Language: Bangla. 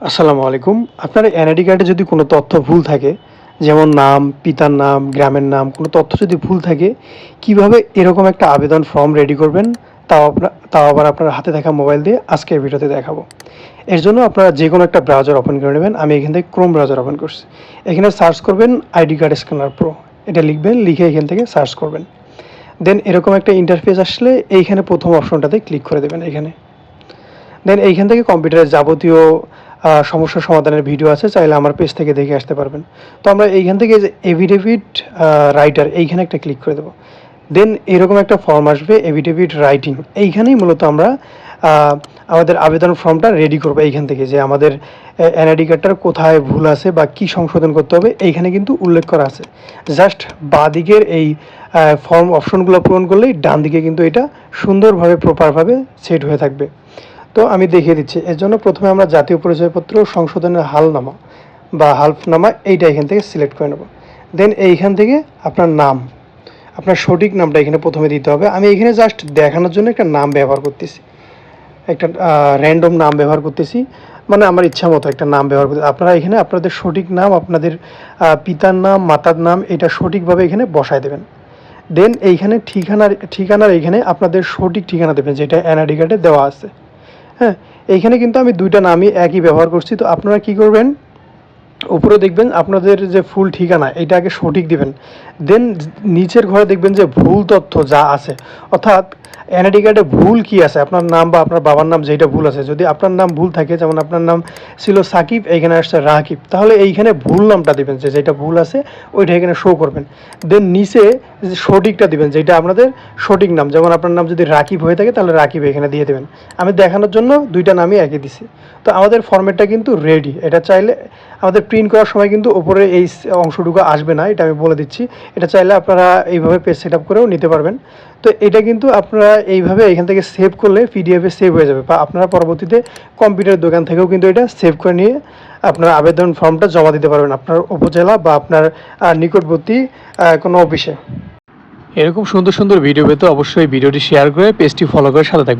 আসসালামু আলাইকুম। আপনার এনআইডি কার্ডে যদি কোনো তথ্য ভুল থাকে, যেমন নাম, পিতার নাম, গ্রামের নাম, কোনো তথ্য যদি ভুল থাকে, কিভাবে এরকম একটা আবেদন ফর্ম রেডি করবেন, তাও আবার আপনার হাতে থাকা মোবাইল দিয়ে আজকের ভিডিওতে দেখাবো। এর জন্য আপনারা যেকোনো একটা ব্রাউজার ওপেন করে নেবেন। আমি এখান থেকে ক্রোম ব্রাউজার ওপেন করছি। এখানে সার্চ করবেন আইডি কার্ড স্ক্যানার প্রো। এটা লিখবেন, লিখে এখান থেকে সার্চ করবেন। দেন এরকম একটা ইন্টারফেস আসলে এইখানে প্রথম অপশনটাতে ক্লিক করে দেবেন এখানে। দেন এইখান থেকে কম্পিউটারের যাবতীয় সমস্যা সমাধানের ভিডিও আছে, চাইলে আমার পেজ থেকে দেখে আসতে পারবেন। তো আমরা এইখান থেকে যে এভিডেভিট রাইটার এইখানে একটা ক্লিক করে দেবো। দেন এরকম একটা ফর্ম আসবে এভিডেভিট রাইটিং। এইখানেই মূলত আমরা আমাদের আবেদন ফর্মটা রেডি করবো। এইখান থেকে যে আমাদের এনআইডি কার্ডটার কোথায় ভুল আছে বা কী সংশোধন করতে হবে এইখানে কিন্তু উল্লেখ করা আছে। জাস্ট বাঁ দিকের এই ফর্ম অপশনগুলো পূরণ করলেই ডান দিকে কিন্তু এটা সুন্দরভাবে প্রপারভাবে সেট হয়ে থাকবে। তো আমি দেখিয়ে দিচ্ছি। এর জন্য প্রথমে আমরা জাতীয় পরিচয়পত্র সংশোধনের হালনামা বা হালফনামা এইটা এখান থেকে সিলেক্ট করে নেব। দেন এইখান থেকে আপনার নাম, আপনার সঠিক নামটা এখানে প্রথমে দিতে হবে। আমি এখানে জাস্ট দেখানোর জন্য একটা নাম ব্যবহার করতেছি, একটা র্যান্ডম নাম ব্যবহার করতেছি, মানে আমার ইচ্ছা মতো একটা নাম ব্যবহার করতে। আপনারা এখানে আপনাদের সঠিক নাম, আপনাদের পিতার নাম, মাতার নাম এটা সঠিকভাবে এখানে বসায় দেবেন। দেন এইখানে ঠিকানার এইখানে আপনাদের সঠিক ঠিকানা দেবেন যেটা এনআইডি কার্ডে দেওয়া আছে। হ্যাঁ, এইখানে কিন্তু আমি দুইটা নামই একই ব্যবহার করছি। তো আপনারা কি করবেন, উপরে দেখবেন আপনাদের যে ফুল ঠিকানা এটা আগে সঠিক দিবেন। দেন নিচের ঘরে দেখবেন যে ভুল তথ্য যা আছে, অর্থাৎ এনআইডি কার্ডে ভুল কি আছে, আপনার নাম বা আপনার বাবার নাম যেটা ভুল আছে, যদি আপনার নাম ভুল থাকে, যেমন আপনার নাম ছিল সাকিব, এইখানে আসছে রাকিব, তাহলে এইখানে ভুল নামটা দিবেন, যে যেটা ভুল আছে ওইটা এখানে শো করবেন। দেন নিচে সঠিকটা দিবেন যেটা আপনাদের সঠিক নাম, যেমন আপনার নাম যদি রাকিব হয়ে থাকে তাহলে রাকিব এখানে দিয়ে দেবেন। আমি দেখানোর জন্য দুইটা নামই একই দিছি। তো আমাদের ফরম্যাটটা কিন্তু রেডি। এটা চাইলে আমাদের প্রিন্ট করার সময় কিন্তু ওপরে এই অংশটুকু আসবে না, এটা আমি বলে দিচ্ছি। এটা চাইলে আপনারা এইভাবে পেজ সেট আপ করেও নিতে পারবেন। তো এটা কিন্তু আপনারা এইভাবে এখান থেকে সেভ করলে পিডিএফে সেভ হয়ে যাবে, বা আপনারা পরবর্তীতে কম্পিউটার দোকান থেকেও কিন্তু এটা সেভ করে নিয়ে আপনার আবেদন ফর্মটা জমা দিতে পারবেন আপনার উপজেলা বা আপনার নিকটবর্তী কোনো অফিসে। এরকম সুন্দর সুন্দর ভিডিও পেতে অবশ্যই ভিডিওটি শেয়ার করে পেজটি ফলো করে সাথে থাকবে।